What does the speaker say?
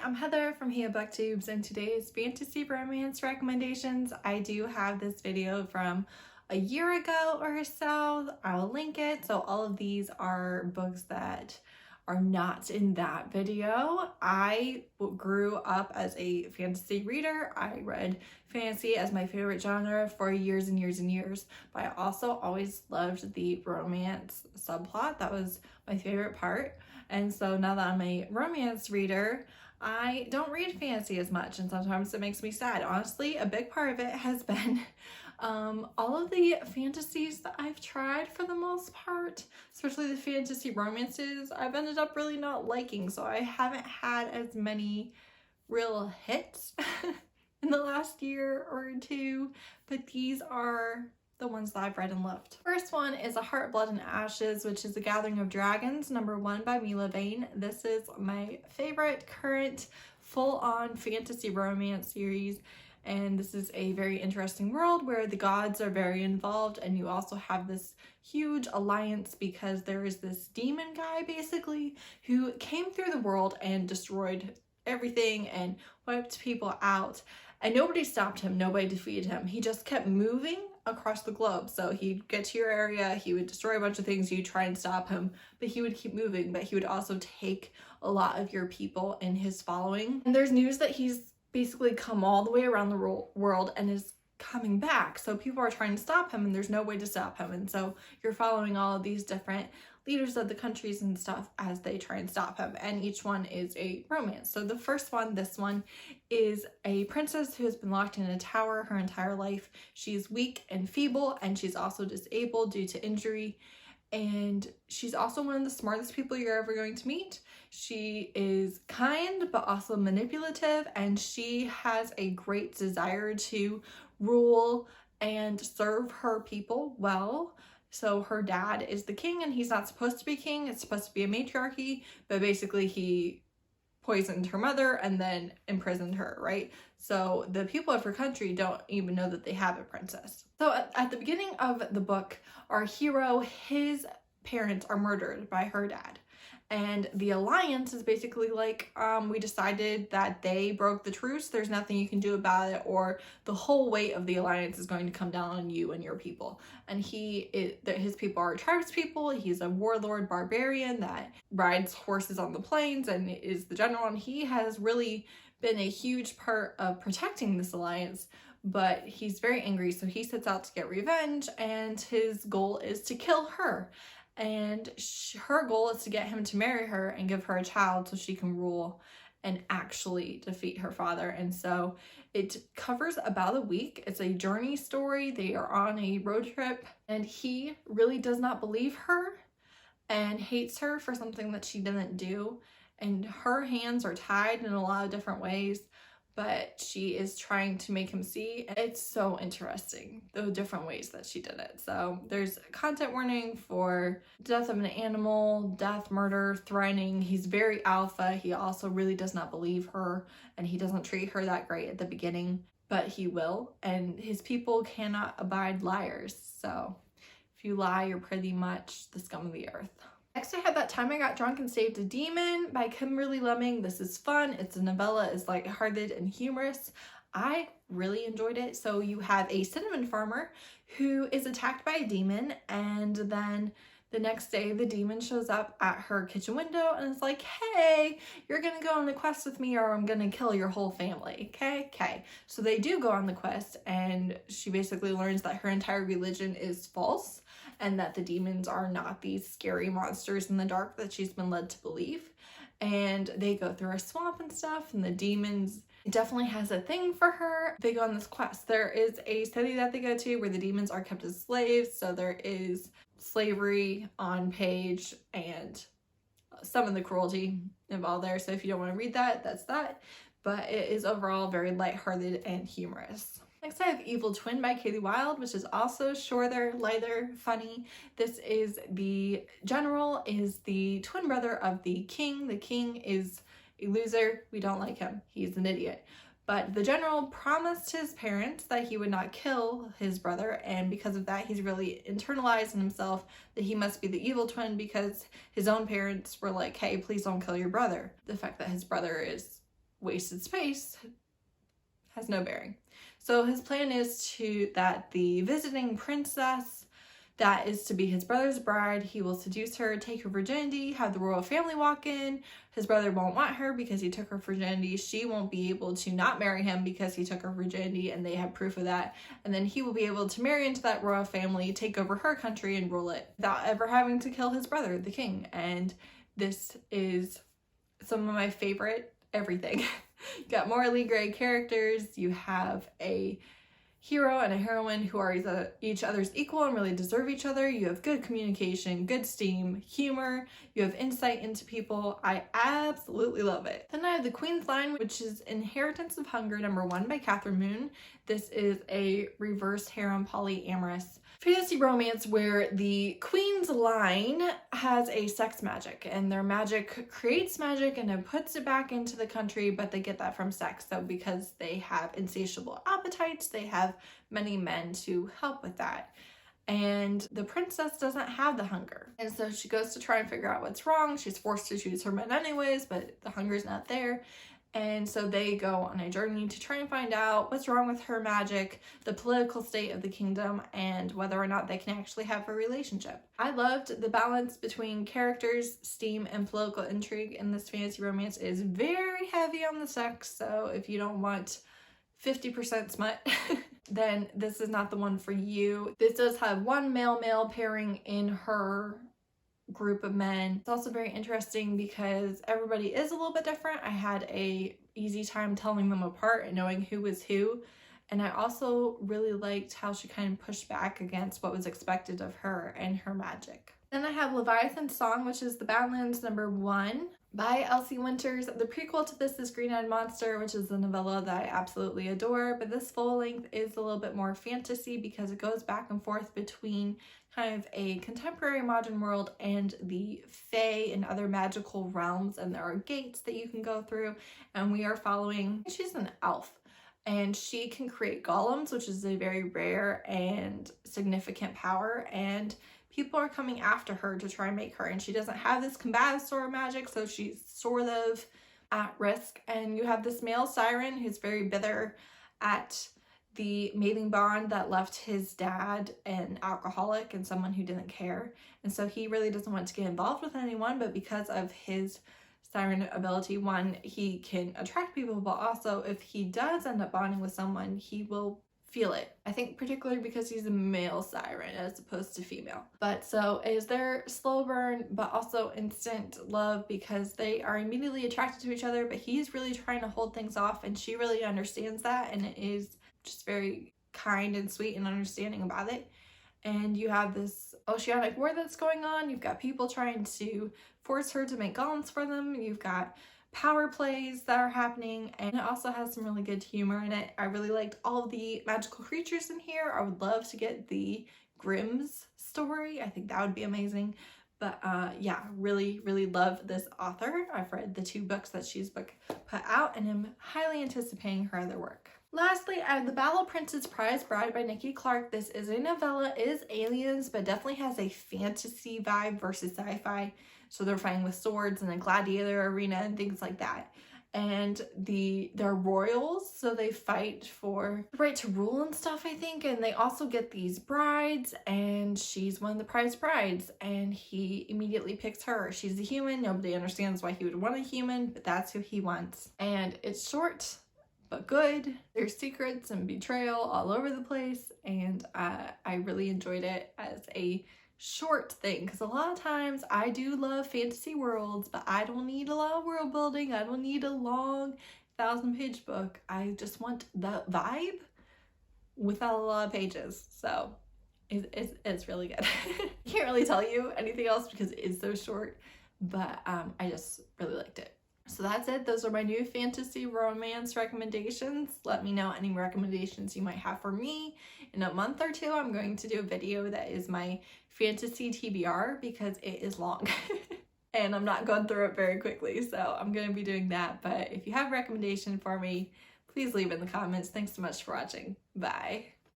I'm Heather from booktubes, and today's fantasy romance recommendations. I do have this video from a year ago or so. I'll link it. So all of these are books that are not in that video. I grew up as a fantasy reader. I read fantasy as my favorite genre for years and years and years, but I also always loved the romance subplot. That was my favorite part. And so now that I'm a romance reader, I don't read fantasy as much, and sometimes it makes me sad. Honestly, a big part of it has been all of the fantasies that I've tried, for the most part, especially the fantasy romances, I've ended up really not liking, so I haven't had as many real hits in the last year or two, but these are the ones that I've read and loved. First one is A Heart, Blood, and Ashes, which is The Gathering of Dragons, #1 by Milla, Vane. This is my favorite current full-on fantasy romance series, and this is a very interesting world where the gods are very involved, and you also have this huge alliance because there is this demon guy, basically, who came through the world and destroyed everything and wiped people out, and nobody stopped him, nobody defeated him. He just kept moving across the globe. So he'd get to your area, he would destroy a bunch of things, you'd try and stop him, but he would keep moving, but he would also take a lot of your people in his following. And there's news that he's basically come all the way around the world and is coming back. So people are trying to stop him and there's no way to stop him. And so you're following all of these different leaders of the countries and stuff as they try and stop him, and each one is a romance. So the first one, this one, is a princess who has been locked in a tower her entire life. She's weak and feeble, and she's also disabled due to injury, and she's also one of the smartest people you're ever going to meet. She is kind but also manipulative, and she has a great desire to rule and serve her people well. So her dad is the king, and he's not supposed to be king. It's supposed to be a matriarchy, but basically he poisoned her mother and then imprisoned her, right? So the people of her country don't even know that they have a princess. So at the beginning of the book, our hero, his parents are murdered by her dad. And the alliance is basically like, we decided that they broke the truce, there's nothing you can do about it, or the whole weight of the alliance is going to come down on you and your people. And his people are tribes people. He's a warlord barbarian that rides horses on the plains and is the general, and he has really been a huge part of protecting this alliance, but he's very angry, so he sets out to get revenge, and his goal is to kill her. And her goal is to get him to marry her and give her a child so she can rule and actually defeat her father. And so it covers about a week. It's a journey story. They are on a road trip, and he really does not believe her and hates her for something that she didn't do. And her hands are tied in a lot of different ways, but she is trying to make him see. It's so interesting, the different ways that she did it. So there's content warning for death of an animal, death, murder, threatening. He's very alpha. He also really does not believe her, and he doesn't treat her that great at the beginning, but he will. And his people cannot abide liars. So if you lie, you're pretty much the scum of the earth. Next, I have That Time I Got Drunk and Saved a Demon by Kimberly, Lemming. This is fun. It's a novella. It's lighthearted and humorous. I really enjoyed it. So you have a cinnamon farmer who is attacked by a demon, and then the next day the demon shows up at her kitchen window and is like, hey, you're gonna go on a quest with me or I'm gonna kill your whole family. Okay. So they do go on the quest, and she basically learns that her entire religion is false and that the demons are not these scary monsters in the dark that she's been led to believe. And they go through a swamp and stuff, and the demons definitely has a thing for her. They go on this quest. There is a city that they go to where the demons are kept as slaves, so there is slavery on page and some of the cruelty involved there. So if you don't want to read that, that's that. But it is overall very lighthearted and humorous. Next, I have Evil Twin by Wilde, which is also shorter, lighter, funny. This is the general is the twin brother of the king. The king is a loser. We don't like him. He's an idiot. But the general promised his parents that he would not kill his brother, and because of that, he's really internalized in himself that he must be the evil twin because his own parents were like, hey, please don't kill your brother. The fact that his brother is wasted space has no bearing. So his plan is that the visiting princess that is to be his brother's bride, he will seduce her, take her virginity, have the royal family walk in. His brother won't want her because he took her virginity. She won't be able to not marry him because he took her virginity, and they have proof of that. And then he will be able to marry into that royal family, take over her country, and rule it without ever having to kill his brother, the king. And this is some of my favorite everything. You got morally gray characters. You have a hero and a heroine who are each other's equal and really deserve each other. You have good communication, good steam, humor. You have insight into people. I absolutely love it. Then I have The Queen's Line, which is Inheritance of Hunger #1 by Kathryn Moon. This is a reverse harem polyamorous fantasy romance where the Queen's Line has a sex magic, and their magic creates magic and it puts it back into the country, but they get that from sex. So because they have insatiable appetites, they have many men to help with that. And the princess doesn't have the hunger. And so she goes to try and figure out what's wrong. She's forced to choose her men anyways, but the hunger's not there. And so they go on a journey to try and find out what's wrong with her magic, the political state of the kingdom, and whether or not they can actually have a relationship. I loved the balance between characters, steam, and political intrigue in this fantasy romance. It is very heavy on the sex, so if you don't want 50% smut, then this is not the one for you. This does have one male-male pairing in her group of men. It's also very interesting because everybody is a little bit different. I had a easy time telling them apart and knowing who was who. And I also really liked how she kind of pushed back against what was expected of her and her magic. Then I have Leviathan Song, which is the Boundlands #1 by Elsie Winters. The prequel to this is Green-Eyed Monster, which is a novella that I absolutely adore, but this full length is a little bit more fantasy because it goes back and forth between kind of a contemporary modern world and the fae and other magical realms, and there are gates that you can go through, and we are following, she's an elf, and she can create golems, which is a very rare and significant power, and people are coming after her to try and make her, and she doesn't have this combative sort of magic, so she's sort of at risk. And you have this male siren who's very bitter at the mating bond that left his dad an alcoholic and someone who didn't care, and so he really doesn't want to get involved with anyone, but because of his siren ability, one, he can attract people, but also if he does end up bonding with someone, he will feel it. I think particularly because he's a male siren as opposed to female. But so it is their slow burn, but also instant love because they are immediately attracted to each other, but he's really trying to hold things off, and she really understands that, and it is just very kind and sweet and understanding about it. And you have this oceanic war that's going on. You've got people trying to force her to make golems for them. You've got power plays that are happening, and it also has some really good humor in it. I really liked all of the magical creatures in here. I would love to get the Grimm's story. I think that would be amazing. But yeah, really love this author. I've read the 2 books that she's put out, and I'm highly anticipating her other work. Lastly, I have The Battle Prince's Prize Bride by Nikki Clarke. This is a novella. It is aliens, but definitely has a fantasy vibe versus sci-fi. So they're fighting with swords in a gladiator arena and things like that. And they're royals, so they fight for the right to rule and stuff, I think. And they also get these brides, and she's one of the prize brides, and he immediately picks her. She's a human. Nobody understands why he would want a human, but that's who he wants. And it's short, but good. There's secrets and betrayal all over the place, and I really enjoyed it as a short thing, because a lot of times I do love fantasy worlds, but I don't need a lot of world building. I don't need a long 1,000-page book. I just want the vibe without a lot of pages. So it's really good. I can't really tell you anything else because it is so short, but I just really liked it. So that's it. Those are my new fantasy romance recommendations. Let me know any recommendations you might have for me. In a month or 2, I'm going to do a video that is my fantasy TBR because it is long and I'm not going through it very quickly. So I'm going to be doing that. But if you have a recommendation for me, please leave in the comments. Thanks so much for watching. Bye.